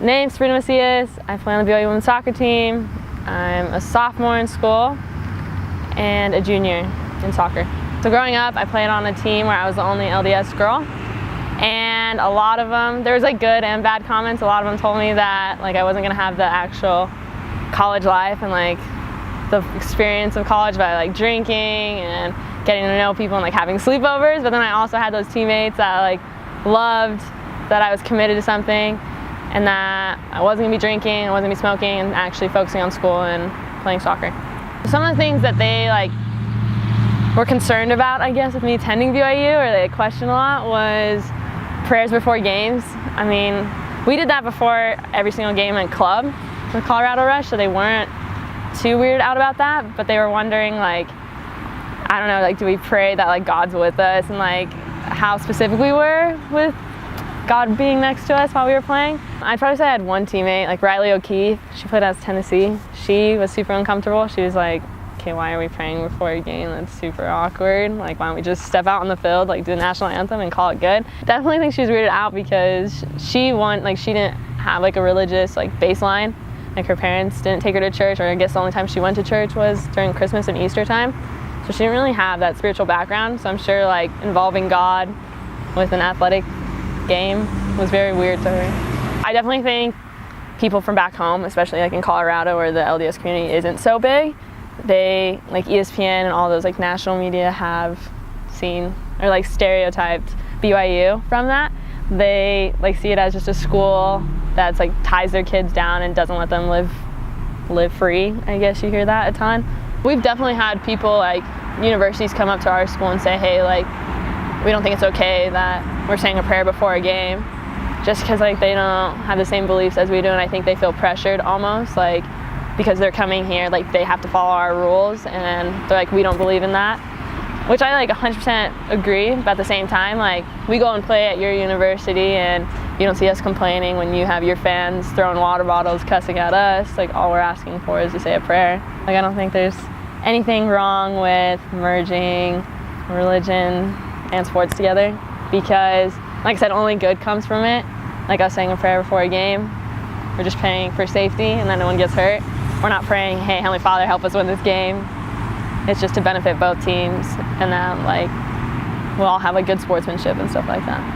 Name's Sabrina. I play on the BYU women's soccer team. I'm a sophomore in school and a junior in soccer. So growing up, I played on a team where I was the only LDS girl, and a lot of them, there was like good and bad comments. A lot of them told me that like I wasn't gonna have the actual college life and like the experience of college by like drinking and getting to know people and like having sleepovers. But then I also had those teammates that like loved that I was committed to something and that I wasn't gonna be drinking, I wasn't gonna be smoking, and actually focusing on school and playing soccer. Some of the things that they like were concerned about, I guess, with me attending BYU, or they questioned a lot, was prayers before games. I mean, we did that before every single game in club with Colorado Rush, so they weren't too weirded out about that, but they were wondering, like, I don't know, like, do we pray that like God's with us, and like how specific we were with God being next to us while we were playing. I'd probably say I had one teammate, like Riley O'Keefe. She played at Tennessee. She was super uncomfortable. She was like, okay, why are we praying before a game? That's super awkward. Like, why don't we just step out on the field, like do the national anthem and call it good? Definitely think she was weirded out because she didn't have like a religious like baseline. Like her parents didn't take her to church, or I guess the only time she went to church was during Christmas and Easter time. So she didn't really have that spiritual background. So I'm sure like involving God with an athletic game was very weird to her. I definitely think people from back home, especially like in Colorado where the LDS community isn't so big, they, like ESPN and all those like national media, have seen or like stereotyped BYU from that. They like see it as just a school that's like ties their kids down and doesn't let them live free. I guess you hear that a ton. We've definitely had people like universities come up to our school and say, hey, like, we don't think it's okay that we're saying a prayer before a game, just because like they don't have the same beliefs as we do, and I think they feel pressured almost, like because they're coming here, like they have to follow our rules, and they're like, we don't believe in that, which I like 100% agree. But at the same time, like, we go and play at your university and you don't see us complaining when you have your fans throwing water bottles, cussing at us. Like, all we're asking for is to say a prayer. Like, I don't think there's anything wrong with merging religion and sports together, because like I said, only good comes from it. Like us saying a prayer before a game, we're just praying for safety and that no one gets hurt. We're not praying, hey, Heavenly Father, help us win this game. It's just to benefit both teams, and that like we'll all have like good sportsmanship and stuff like that.